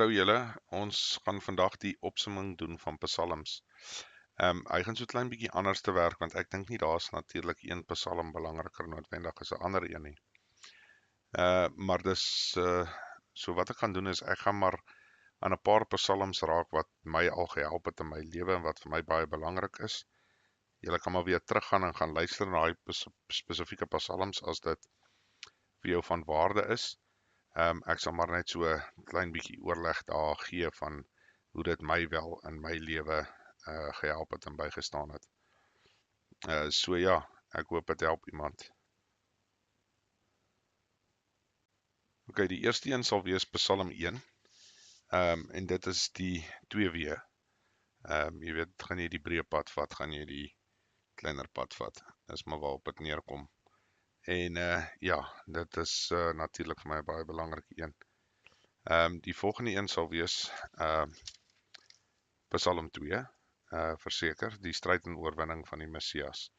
Hallo julle, ons gaan vandag die opsomming doen van psalms. Hy gaan so klein bietjie anders te werk, want ek dink nie daar's natuurlik een psalm belangriker noodwendig as 'n ander een nie. Maar so wat ek gaan doen is, ek gaan maar aan 'n paar psalms raak wat my al gehelp het in my lewe en wat vir my baie belangrik is. Julle kan maar weer teruggaan en gaan luister na daai spesifieke psalms as dit vir jou van waarde is. Ek sal maar net so 'n klein bietjie oorleg daar gee van hoe dit my wel in my lewe gehelp het en bygestaan het. So ja, ek hoop dit help iemand. OK, die eerste een sal wees Psalm 1. En dit is die 2W. Jy weet, gaan jy die breë pad vat, gaan jy die kleiner pad vat. Dis maar waarop dit neerkom. En ja, dit is natuurlik vir my 'n baie belangrike een. Die volgende een sal wees Psalm 2, verseker, die stryd en oorwinning van die Messias.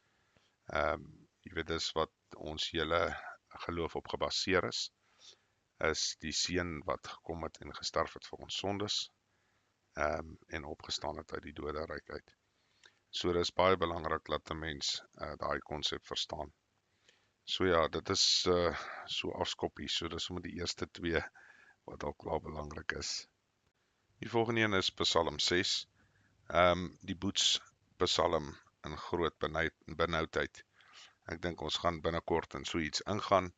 Jy weet, dis wat ons hele geloof op gebaseer is die seun wat gekom het en gesterf het vir ons sondes, en opgestaan het uit die doderyk uit. So dis baie belangrik dat 'n mens daai konsep verstaan. So ja, dit is so afskoppie, so dis sommer die eerste twee wat al klaar belangrik is. Die volgende een is Psalm 6, die boetspsalm in groot benoudheid. Ek dink ons gaan binnekort in so iets ingaan,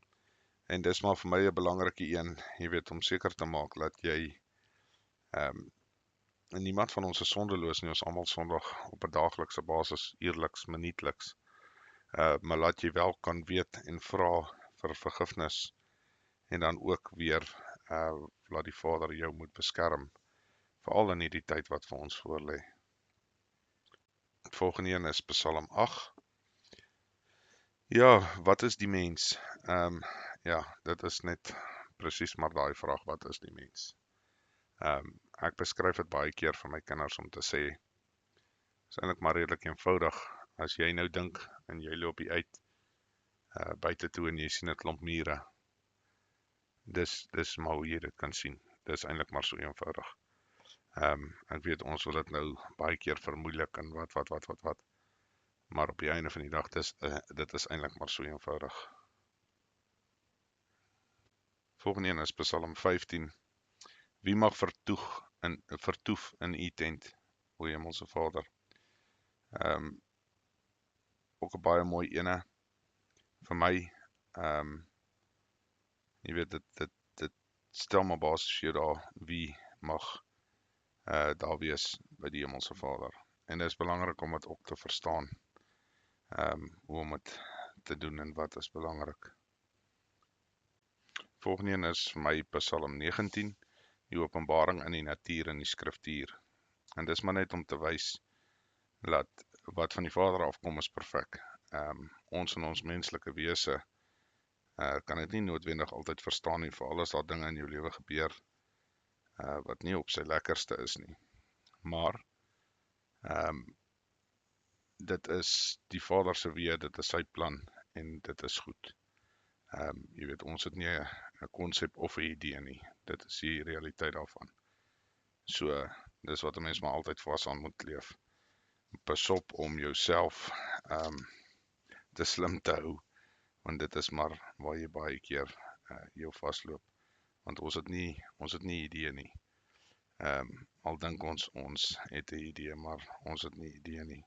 en dis maar vir my 'n belangrike een, jy weet, om seker te maak dat jy niemand van ons is sondeloos nie, ons almal sondig op 'n daaglikse basis, uurliks, minuutliks, maar laat jy wel kan weet en vra vir vergifnis, en dan ook weer laat die Vader jou moet beskerm, veral in hierdie tyd wat vir ons voorlê. Volgende een is Psalm 8. Ja, wat is die mens? Ja, dit is net presies maar daai vraag, wat is die mens? Ek beskryf dit baie keer vir my kinders om te sê, is eintlik maar redelik eenvoudig. As jy nou dink en jy loop hier uit buite toe en jy sien 'n klomp mure, dis maar hoe jy dit kan sien. Dis eintlik maar so eenvoudig. Ek weet ons wil dit nou baie keer vermoeilik en wat. Maar op die einde van die dag, dit is eintlik maar so eenvoudig. Volgende een is Psalm 15. Wie mag vertoef in u tent, o Hemelse Vader? Ook 'n baie mooi ene vir my. Jy weet, dit stel maar basies vir jou daar, wie mag daar wees by die Hemelse Vader. En dit is belangrik om dit ook te verstaan, hoe om dit te doen en wat is belangrik. Volgende een is vir my Psalm 19, die openbaring in die natuur en die skriftuur. En dis maar net om te wys dat wat van die Vader afkom is perfek. Ons en ons menslike wese kan dit nie noodwendig altyd verstaan nie, veral as daar dinge in jou lewe gebeur wat nie op sy lekkerste is nie. Maar dit is die Vader se weë, dit is sy plan en dit is goed. Jy weet, ons het nie 'n konsep of 'n idee nie. Dit is die realiteit daarvan. So, dis wat 'n mens maar altyd vas aan moet leef. Pas op om jouself te slim te hou, want dit is maar waar jy baie keer jou vasloop. Want ons het nie idee nie. Al dink ons het 'n idee, maar ons het nie idee nie.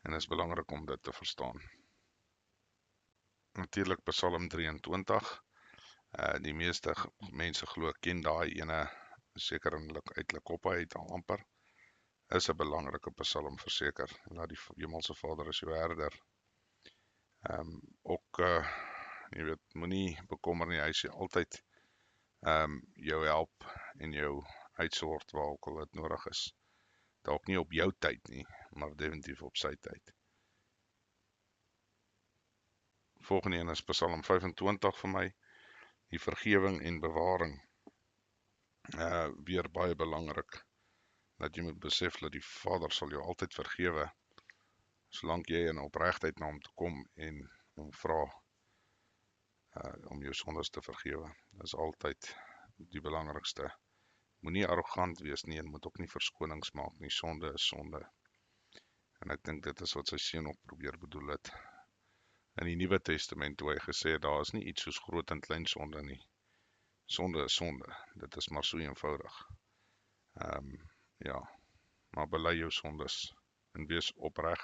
En dit is belangrik om dit te verstaan. Natuurlik Psalm 23. Die meeste mense glo ken daai ene sekerlik uit hulle koppe uit al amper. Is 'n belangrike psalm verseker. Laat die Hemelse Vader is jou herder. Ook jy weet, moenie bekommer nie, hy sê altyd jou help en jou uitsort waar ook al dit nodig is. Dalk nie op jou tyd nie, maar definitief op sy tyd. Volgende een is Psalm 25 vir my, die vergewing en bewaring. Weer baie belangrik, dat jy moet besef dat die Vader sal jou altyd vergewe, solank jy in opregtheid na hom toe kom en hom vra om jou sondes te vergewe. Dit is altyd die belangrikste moenie arrogant wees nie en moet ook nie verskonings maak nie. Sonde is sonde. En ek dink dit is wat sy seun ook probeer bedoel het. In die Nuwe Testament toe hy gesê het, daar is nie iets soos groot en klein sonde nie. Sonde is sonde. Dit is maar so eenvoudig. Ja, maar bely jou sondes en wees opreg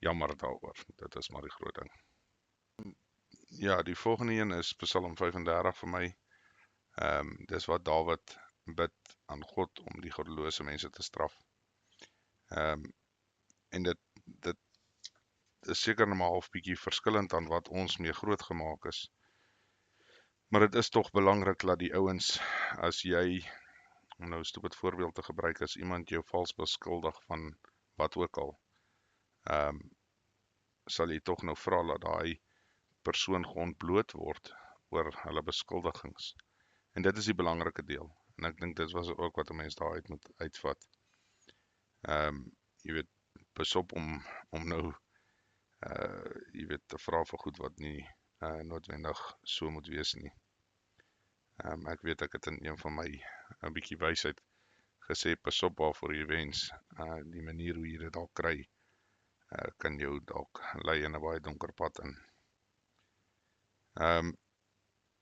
jammer daaroor. Dit is maar die groot ding. Ja, die volgende een is Psalm 35 vir my. Dis wat Dawid bid aan God om die goddelose mense te straf. En dit is seker nog maar half bietjie verskillend aan wat ons mee groot gemaak is. Maar dit is tog belangrik dat die ouens, as jy, om nou 'n stupid voorbeeld te gebruik, as iemand jou vals beskuldig van wat ook al, sal jy tog nou vra dat daai persoon geontbloot word oor hulle beskuldigings. En dit is die belangrike deel. En ek dink dit was ook wat 'n mens daaruit moet uitvat. Jy weet, pas op om nou jy weet, te vra vir goed wat nie noodwendig so moet wees nie. Ek weet ek het in een van my 'n bietjie wysheid gesê, pas op waarvoor jy wens. Die manier hoe jy dit dalk kry, kan jou dalk lei in 'n baie donker pad in.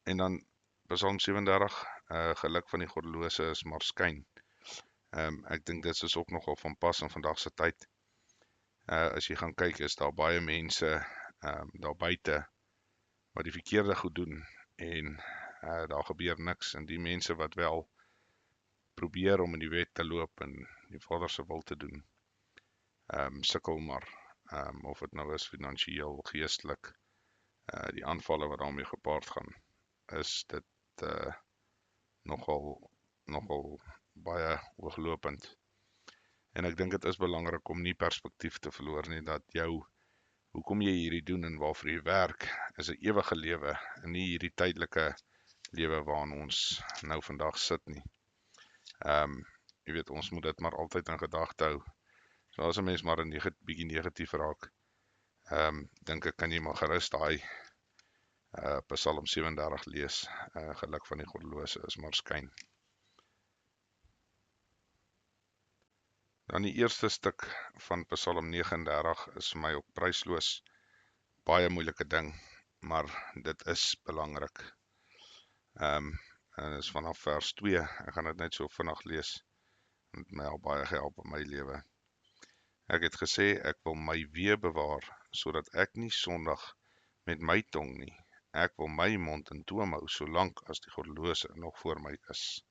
En dan Psalm 37, geluk van die goddelose is maar skyn. Ek dink dit is ook nogal van pas in vandag se tyd. As jy gaan kyk, is daar baie mense daar buite wat die verkeerde goed doen en daar gebeur niks. En die mense wat wel probeer om in die wet te loop en die Vader se wil te doen, sukkel maar. Of dit nou is finansiëel, geestelik, die aanvalle wat daarmee gepaard gaan, is dit nogal baie hooglopend. En ek dink dit is belangrik om nie perspektief te verloor nie, dat hoekom jy hierdie doen en waarvoor jy werk, is 'n ewige lewe en nie hierdie tydelike lewe waarin ons nou vandag sit nie. Jy weet, ons moet dit maar altyd in gedagte hou. So as 'n mens maar 'n bietjie negatief raak, dink ek kan jy maar gerus daai Psalm 37 lees, geluk van die goddelose is maar skyn. Dan die eerste stuk van Psalm 39 is vir my ook prysloos, baie moeilike ding, maar dit is belangrik. En dit is vanaf vers 2, ek gaan dit net so vinnig lees, en het my al baie gehelp in my lewe. Ek het gesê, ek wil my wee bewaar, sodat ek nie sondig met my tong nie. Ek wil my mond in toom hou, solank as die goddelose nog voor my is.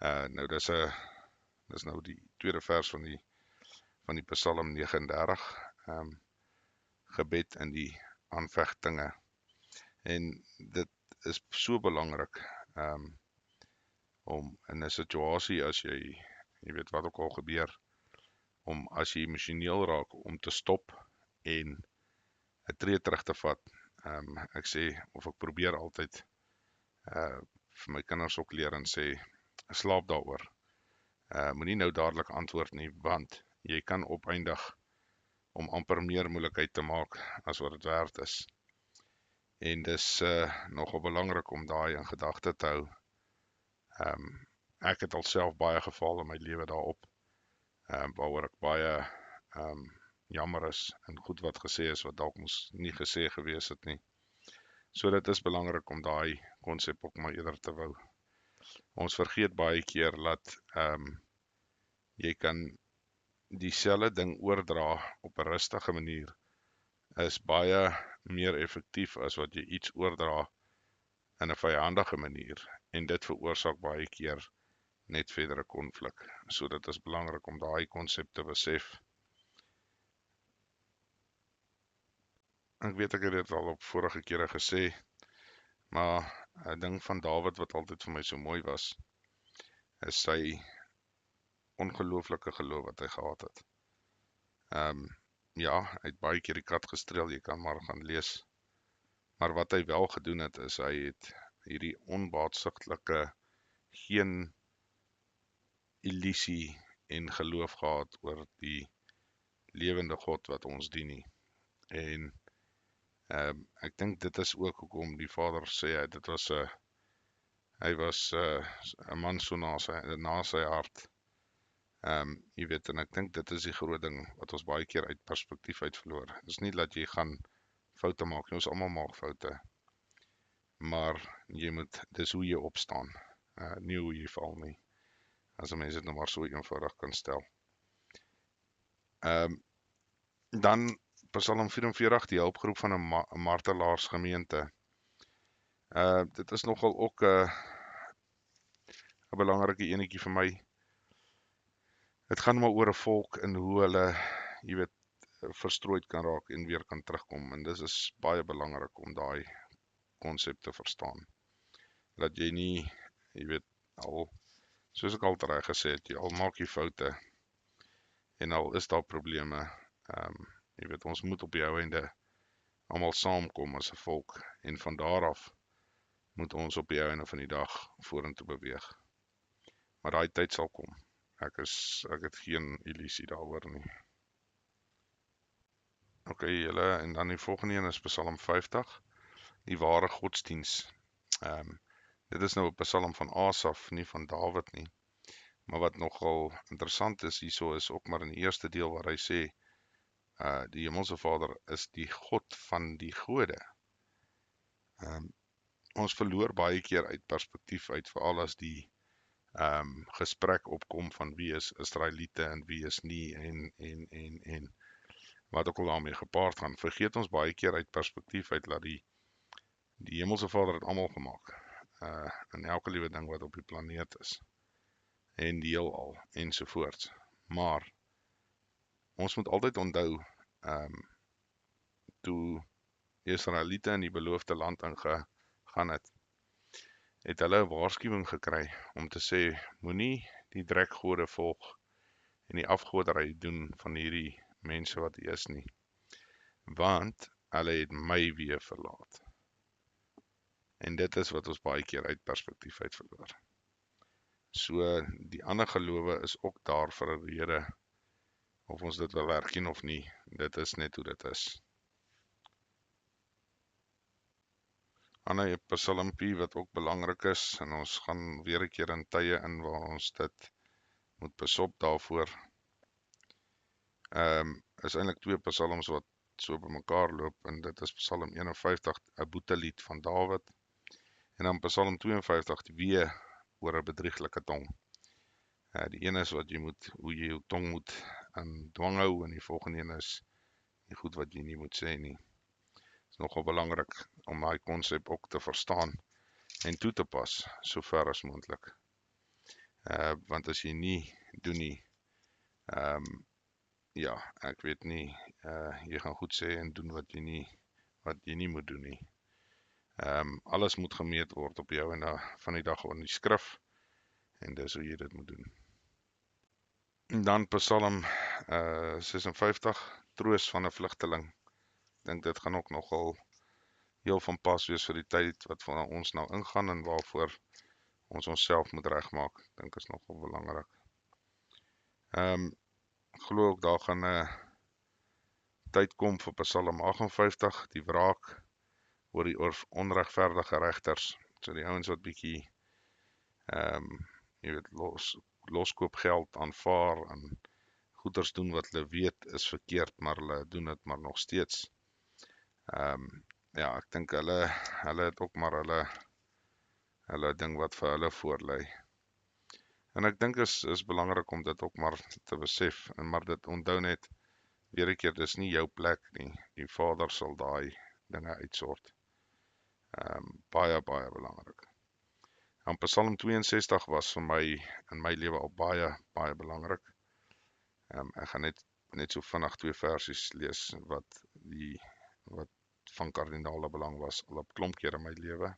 Nou, dis nou die tweede vers van die Psalm 39, gebed in die aanvegtinge. En dit is so belangrik, om in 'n situasie, as jy weet wat ook al gebeur, om as jy emosioneel raak, om te stop en 'n tree terug te vat. Ek sê, of ek probeer altyd vir my kinders ook leer en sê, slaap daaroor. Moenie nou dadelik antwoord nie, want jy kan opeindig om amper meer moeilikheid te maak as wat dit werd is. En dis nogal belangrik om daai in gedagte te hou. Ek het alself baie geval in my lewe daarop, waaroor ek baie jammer is en goed wat gesê is wat dalk moes nie gesê gewees het nie. So dit is belangrik om daai konsep ook maar eerder te wou. Ons vergeet baie keer dat jy kan dieselfde ding oordra op 'n rustige manier, is baie meer effektief as wat jy iets oordra in 'n vyandige manier, en dit veroorsaak baie keer net verdere konflik. So dit is belangrik om daai konsep te besef. Ek weet ek het dit al op vorige kere gesê, maar 'n ding van Dawid wat altyd vir my so mooi was, is sy ongelooflike geloof wat hy gehad het. Ja, hy het baie keer die kat gestreel, jy kan maar gaan lees. Maar wat hy wel gedoen het, is hy het hierdie onbaatsigtelike, geen illusie en geloof gehad oor die lewende God wat ons dien nie. En ek dink dit is ook hoekom die Vader sê, dit was 'n Hy was 'n man so na sy hart. Jy weet, en ek dink dit is die groot ding wat ons baie keer uit perspektief uit verloor. Dit is nie dat jy gaan foute maak nie, ons almal maak foute, maar dis hoe jy opstaan, nie hoe jy val nie, as 'n mens dit nou maar so eenvoudig kan stel. Dan Psalm 44, die hulpgroep van 'n martelaarsgemeente. Dit is nogal ook 'n belangrike enetjie vir my. Dit gaan maar oor 'n volk en hoe hulle, jy weet, verstrooid kan raak en weer kan terugkom. En dis is baie belangrik om daai konsep te verstaan. Dat jy nie, jy weet, soos ek al reg gesê het, al maak jy foute en al is daar probleme, jy weet, ons moet op die ou einde almal saamkom as 'n volk en van daar af moet ons op die einde van die dag vorentoe beweeg. Maar daai tyd sal kom. Ek het geen illusie daaroor nie. OK, julle, en dan die volgende een is Psalm 50, die ware godsdiens. Dit is nou 'n Psalm van Asaf, nie van Dawid nie. Maar wat nogal interessant is hierso is ook maar in die eerste deel waar hy sê, die Hemelse Vader is die God van die gode. Ons verloor baie keer uit perspektief uit, veral as die gesprek opkom van wie is Israeliete en wie is nie en wat ook al daarmee gepaard gaan. Vergeet ons baie keer uit perspektief uit dat die Hemelse Vader het almal gemaak. En elke liewe ding wat op die planeet is. En die heelal ensovoorts. Maar ons moet altyd onthou, toe Israeliete in die beloofde land ingegaan het hulle 'n waarskuwing gekry om te sê, moenie die drekgode volg en die afgoderry doen van hierdie mense wat hier is nie, want hulle het my weer verlaat. En dit is wat ons baie keer uit perspektief uit verloor. So die ander gelowe is ook daar vir 'n rede, of ons dit wil erken of nie, dit is net hoe dit is. Ander psalmpie wat ook belangrik is, en ons gaan weer 'n keer in tye in waar ons dit moet besop daarvoor, is eintlik 2 psalms wat so bymekaar loop, en dit is Psalm 51, 'n boetelied van Dawid, en dan Psalm 52, weer oor 'n bedrieglike tong. Die een is wat hoe jy jou tong moet in dwang hou, en die volgende een is die goed wat jy nie moet sê nie. Dit is nogal belangrik om daai konsep ook te verstaan en toe te pas, so ver as moontlik. Want as jy nie doen nie, ja, ek weet nie, jy gaan goed sê en doen wat jy nie moet doen nie. Alles moet gemeet word op jou en van die dag in die skrif, en dis hoe jy dit moet doen. En dan Psalm 56, troos van 'n vlugteling. Ek dink dit gaan ook nogal heel van pas wees vir die tyd wat van ons nou ingaan en waarvoor ons onsself moet regmaak. Ek dink is nogal belangrik. Glo ook daar gaan 'n tyd kom vir Psalm 58, die wraak oor die onregverdige regters. So die ouens wat bietjie jy weet, loskoopgeld aanvaar en goeders doen wat hulle weet is verkeerd, maar hulle doen dit maar nog steeds. Ja, ek dink hulle het ook maar hulle ding wat vir hulle voorlê. En ek dink is belangrik om dit ook maar te besef, en maar dit onthou net, weer 'n keer, dis nie jou plek nie, die Vader sal daai dinge uitsort. Baie belangrik. En Psalm 62 was vir my, in my lewe al baie belangrik. Ek gaan net so vinnig 2 versies lees, wat van kardinale belang was, al 'n klomp keer in my lewe.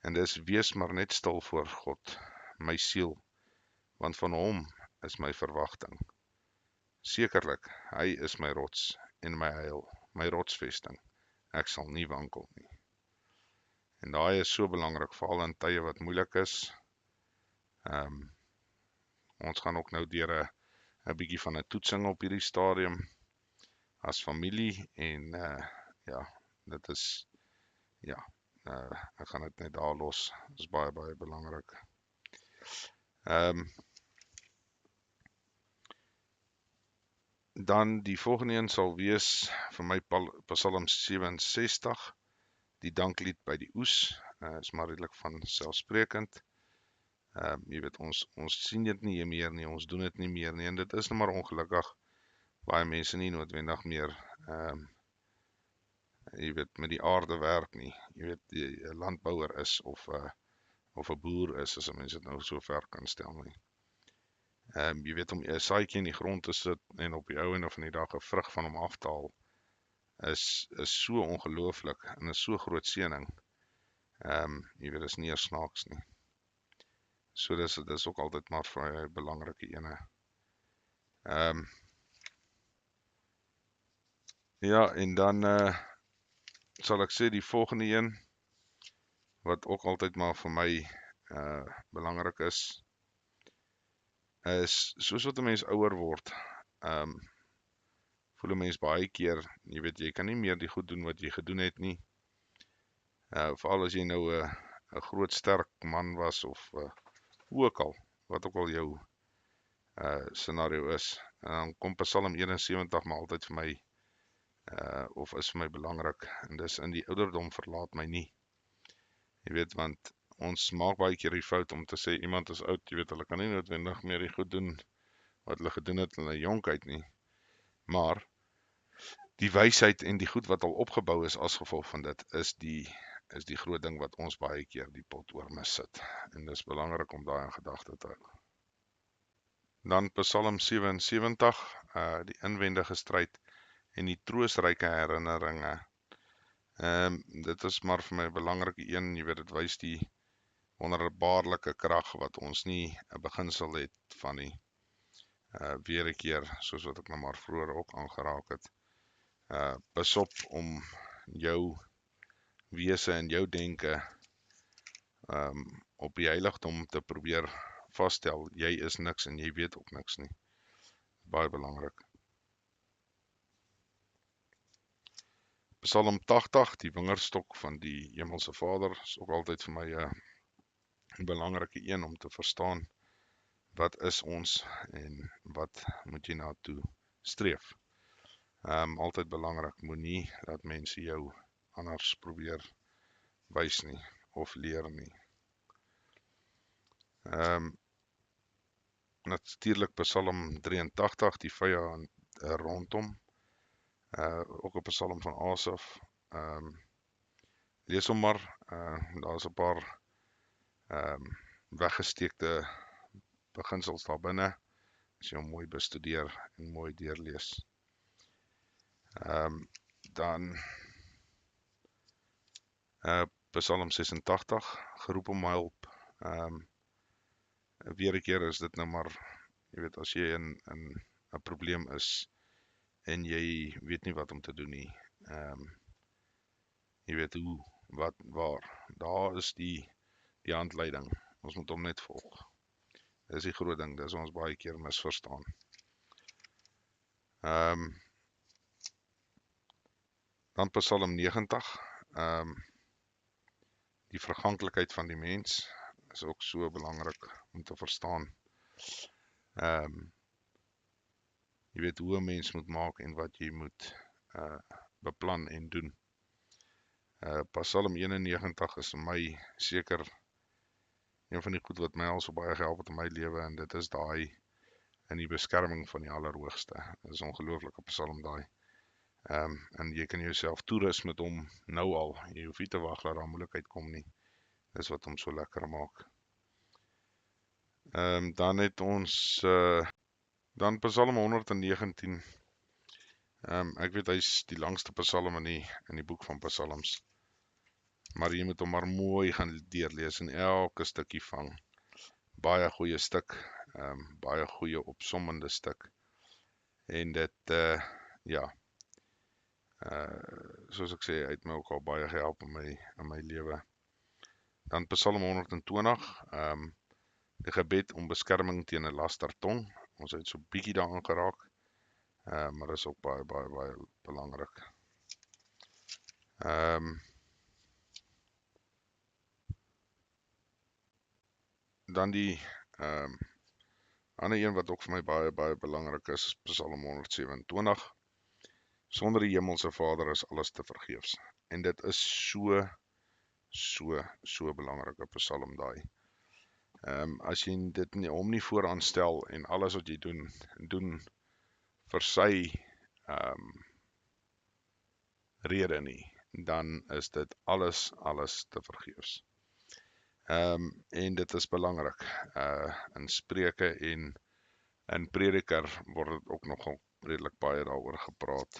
En dis, wees maar net stil voor God, my siel, want van hom is my verwagting. Sekerlik, hy is my rots en my heil, my rotsvesting. Ek sal nie wankel nie. En daai is so belangrik, veral in tye wat moeilik is. Ons gaan ook nou deur 'n bietjie van 'n toetsing op hierdie stadium as familie, en ja, dit is, ja, Ek gaan dit net daar los. Dit is baie baie belangrik. Dan die volgende een sal wees vir my Psalm 67, die danklied by die oes. Is maar redelik van selfsprekend. Jy weet, ons sien dit nie meer nie, ons doen dit nie meer nie, en dit is nou maar ongelukkig baie mense nie noodwendig meer jy weet, met die aarde werk nie. Jy weet, die landbouer is of 'n boer is, as 'n mens dit nou so ver kan stel nie. Jy weet, om 'n saadjie in die grond te sit en op die ou en van die dag 'n vrug van hom af te haal, is so ongelooflik en is so groot seëning. Jy weet, is nie eers snaaks nie. So dis ook altyd maar vir 'n belangrike ene. Ja, en dan sal ek sê die volgende een, wat ook altyd maar vir my belangrik is soos wat 'n mens ouer word, voel 'n mens baie keer, jy weet, jy kan nie meer die goed doen wat jy gedoen het nie. Veral as jy nou 'n groot sterk man was of hoe ook al, wat ook al jou scenario is. En dan kom Psalm 71 maar altyd vir my of is vir my belangrik, en dis in die ouderdom verlaat my nie. Jy weet, want ons maak baie keer die fout om te sê iemand is oud, jy weet, hulle kan nie noodwendig meer die goed doen wat hulle gedoen het in hulle jonkheid nie. Maar die wysheid en die goed wat al opgebou is as gevolg van dit, is die groot ding wat ons baie keer die pot oor mis sit. En dis belangrik om daai in gedagte te hou. Dan Psalm 77, die inwendige stryd en die troostryke herinneringe. Dit is maar vir my 'n belangrike een, jy weet, dit wys die wonderbaarlike krag wat ons nie 'n beginsel het van nie. Weer 'n keer, soos wat ek nou maar vroeër ook aangeraak het. Pas op om jou wese en jou denke op die heiligdom te probeer vasstel. Jy is niks en jy weet ook niks nie. Baie belangrik. Psalm 80, die wingerdstok van die Hemelse Vader, is ook altyd vir my 'n belangrike een om te verstaan wat is ons en wat moet jy na toe streef. Altyd belangrik, moenie dat mense jou anders probeer wys nie of leer nie. Natuurlik Psalm 83, die vyand rondom, ook 'n Psalm van Asaf. Lees hom maar, daar's 'n paar weggesteekte beginsels daar binne, as jy hom mooi bestudeer en mooi deurlees. Dan Psalm 86, geroep om hulp. Weer 'n keer is dit nou maar, jy weet, as jy in 'n probleem is en jy weet nie wat om te doen nie. Jy weet hoe, wat, waar. Daar is die handleiding. Ons moet hom net volg. Dis die groot ding, dis ons baie keer misverstaan. Dan Psalm 90, die verganklikheid van die mens is ook so belangrik om te verstaan. Jy weet hoe 'n mens moet maak en wat jy moet beplan en doen. Psalm 91 is vir my seker een van die goed wat my al so baie gehelp het in my lewe, en dit is daai in die beskerming van die Allerhoogste. Dit is 'n ongelooflike psalm daai. En jy kan jouself toerus met hom nou al. Jy hoef nie te wag dat daar moeilikheid kom nie. Dis wat hom so lekker maak. Dan het ons dan Psalm 119. Ek weet hy's die langste psalm in die boek van psalms. Maar jy moet hom maar mooi gaan deurlees en elke stukkie vang. Baie goeie stuk, baie goeie opsommende stuk. En dit ja, soos ek sê, hy het my ook al baie gehelp in my lewe. Dan Psalm 120, die gebed om beskerming teen 'n lastertong. Ons het so bietjie daaraan geraak, maar dit is ook baie, baie, baie belangrik. Dan die ander een wat ook vir my baie belangrik is Psalm 127. Sonder die hemelse Vader is alles te vergeefs. En dit is so belangrike Psalm daai. As jy dit hom nie vooraan stel en alles wat jy doen vir sy rede nie, dan is dit alles te vergeefs. En dit is belangrik. In Spreuke en in Prediker word dit ook nogal redelik baie daaroor gepraat.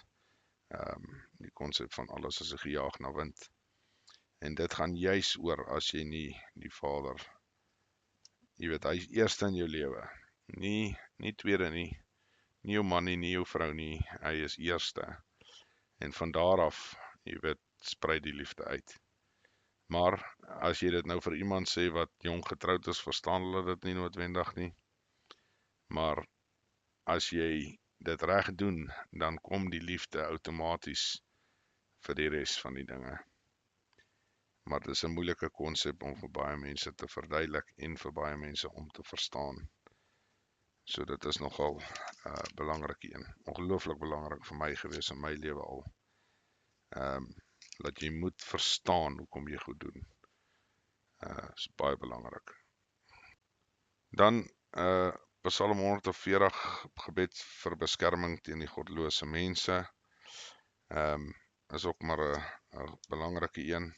Die konsep van alles is gejaag na wind. En dit gaan juis oor as jy nie die Vader, jy weet, hy is eerste in jou lewe. Nie tweede nie jou man nie jou vrou nie, hy is eerste. En van daar af, jy weet, sprei die liefde uit. Maar as jy dit nou vir iemand sê wat jong getroud is, verstaan hulle dit nie noodwendig nie. Maar as jy dit reg doen, dan kom die liefde outomaties vir die res van die dinge. Maar dit is 'n moeilike konsep om vir baie mense te verduidelik en vir baie mense om te verstaan. So dit is nogal belangrik een. Ongelooflik belangrik vir my gewees in my lewe al. Dat jy moet verstaan hoekom jy goed doen. Is baie belangrik. Dan Psalm 140, gebed vir beskerming teen die goddelose mense. Is ook maar 'n belangrike een.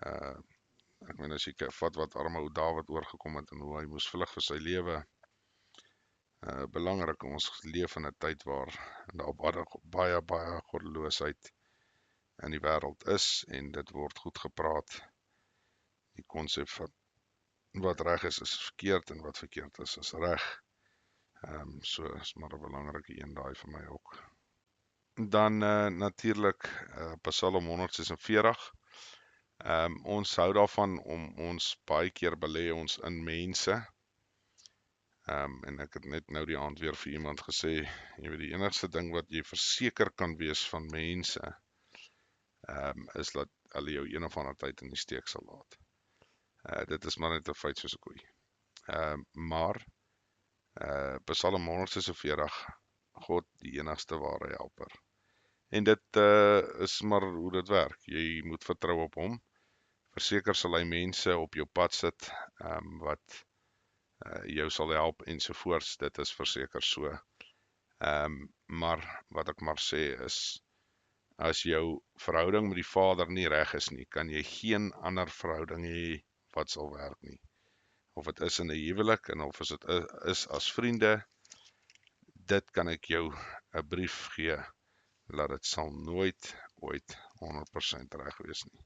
Ek meen as jy vat wat arme ou Dawid oorgekom het en hoe hy moes vlug vir sy lewe. Belangrik, ons leef in 'n tyd waar daar baie goddeloosheid in die wêreld is en dit word goed gepraat. Die konsep van wat reg is verkeerd en wat verkeerd is reg. So is maar 'n belangrike een daai vir my ook. Dan natuurlik Psalm 146. Ons hou daarvan om ons baie keer belê ons in mense. En ek het net nou die aand weer vir iemand gesê, jy weet, die enigste ding wat jy verseker kan wees van mense, is dat hulle jou een of ander tyd in die steek sal laat. Dit is maar net 'n feit soos 'n koei. Maar Psalm 146, God die enigste ware helper. En dit is maar hoe dit werk. Jy moet vertrou op hom. Verseker sal hy mense op jou pad sit wat jou sal help ensovoorts. Dit is verseker so. Maar wat ek maar sê is, as jou verhouding met die Vader nie reg is nie, kan jy geen ander verhouding hê wat sal werk nie. Of dit is in 'n huwelik en of dit is as vriende, dit kan ek jou 'n brief gee, dat dit sal nooit ooit 100% reg wees nie.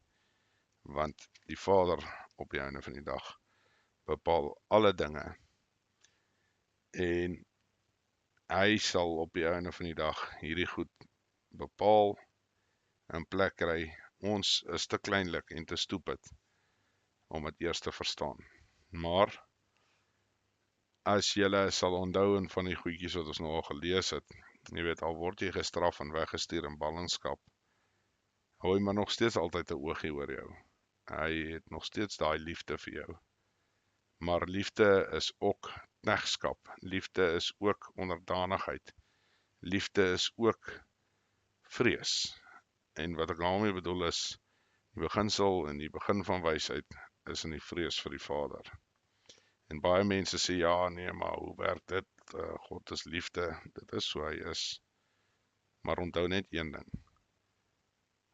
Want die Vader op die einde van die dag bepaal alle dinge. En hy sal op die einde van die dag hierdie goed bepaal, in plek kry. Ons is te kleinlik en te stupid om dit eers te verstaan. Maar as julle sal onthou in van die goedjies wat ons nou al gelees het, jy weet, al word jy gestraf en weggestuur in ballingskap, hou hy maar nog steeds altyd 'n oogie oor jou. Hy het nog steeds daai liefde vir jou. Maar liefde is ook knegskap. Liefde is ook onderdanigheid. Liefde is ook vrees. En wat ek daarmee bedoel is, die beginsel en die begin van wysheid is in die vrees vir die Vader. En baie mense sê, ja, nee, maar hoe werk dit? God is liefde, dit is so hy is. Maar onthou net een ding.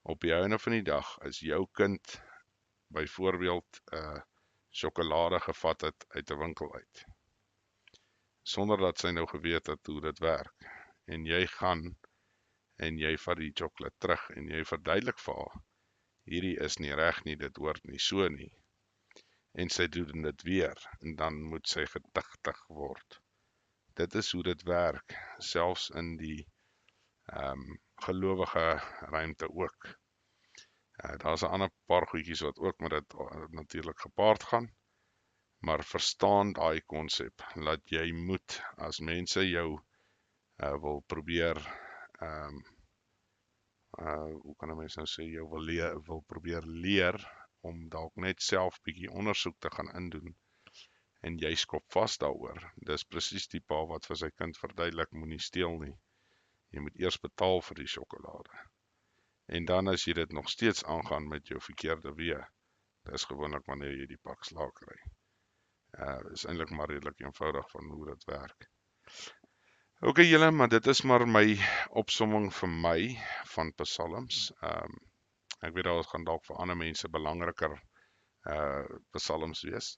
Op die einde van die dag is jou kind byvoorbeeld sjokolade gevat het uit 'n winkel uit, sonder dat sy nou geweet het hoe dit werk. En jy gaan en jy vat die sjokolade terug en jy verduidelik vir haar, hierdie is nie reg nie, dit hoort nie so nie. En sy doen dit weer, en dan moet sy getigtig word. Dit is hoe dit werk, selfs in die gelowige ruimte ook. Daar's 'n ander paar goedjies wat ook met dit natuurlik gepaard gaan, maar verstaan daai konsep, dat jy moet, as mense jou wil probeer, hoe kan 'n mens nou sê, jou wil probeer leer, om dalk net self bietjie ondersoek te gaan indoen, en jy skop vas daaroor. Dis presies die pa wat vir sy kind verduidelik, moenie steel nie. Jy moet eers betaal vir die sjokolade. En dan as jy dit nog steeds aangaan met jou verkeerde wee, dis gewoonlik wanneer jy die pak slaag kry. Is eintlik maar redelik eenvoudig van hoe dit werk. Ok julle, maar dit is maar my opsomming vir my van psalms. Ek weet daar gaan dalk vir ander mense belangriker psalms wees.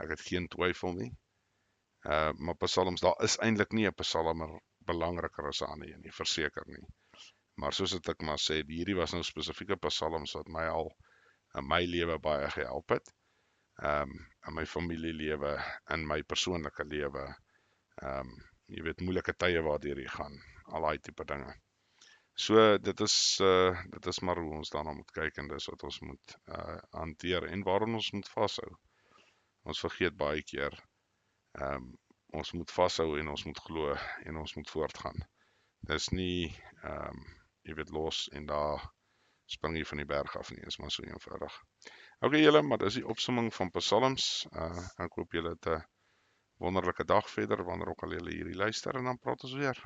Ek het geen twyfel nie. Maar psalms, daar is eintlik nie 'n psalm belangriker as 'n ander een nie, verseker nie. Maar soos ek maar sê, hierdie was nou spesifieke psalms wat my al in my lewe baie gehelp het. In my familielewe, in my persoonlike lewe. Jy weet, moeilike tye waardeur jy gaan, al daai tipe dinge. So dit is maar hoe ons daarna moet kyk en dis wat ons moet hanteer en waarom ons moet vashou. Ons vergeet baie keer, ons moet vashou en ons moet glo en ons moet voortgaan. Dis nie, jy weet, los en daar spring jy van die berg af nie, is maar so eenvoudig. Ok julle, maar dis die opsomming van psalms. Ek hoop julle het 'n wonderlike dag verder, wanneer ook al julle hierdie luister en dan praat ons weer.